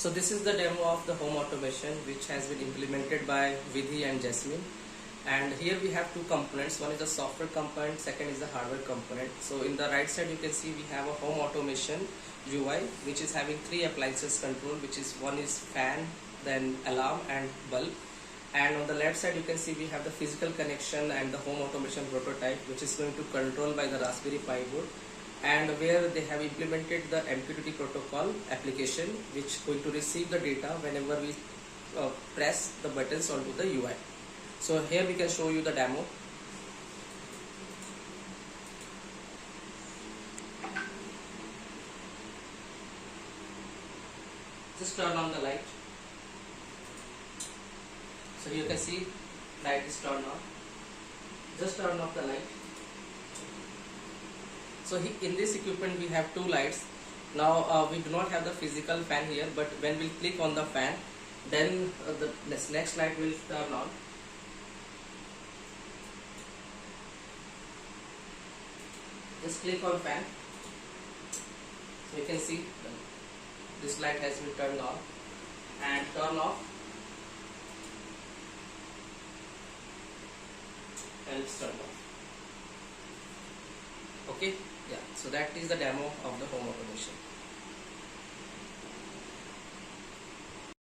So this is the demo of the home automation which has been implemented by Vidhi and Jasmine. And here we have two components. One is the software component, second is the hardware component. So in the right side you can see we have a home automation UI which is having three appliances control, which is one is fan, then alarm and bulb. And on the left side you can see we have the physical connection and the home automation prototype, which is going to control by the Raspberry Pi board, and where they have implemented the MQTT protocol application which is going to receive the data whenever we press the buttons onto the UI. So here we can show you the demo. Just turn on the light. So you can see light is turned on. Just turn off the light. So in this equipment we have two lights. Now we do not have the physical fan here, but when we click on the fan, then the next light will turn on. Just click on fan. So you can see this light has been turned on, and turn off, and it's turned off. Okay, yeah, so that is the demo of the home automation.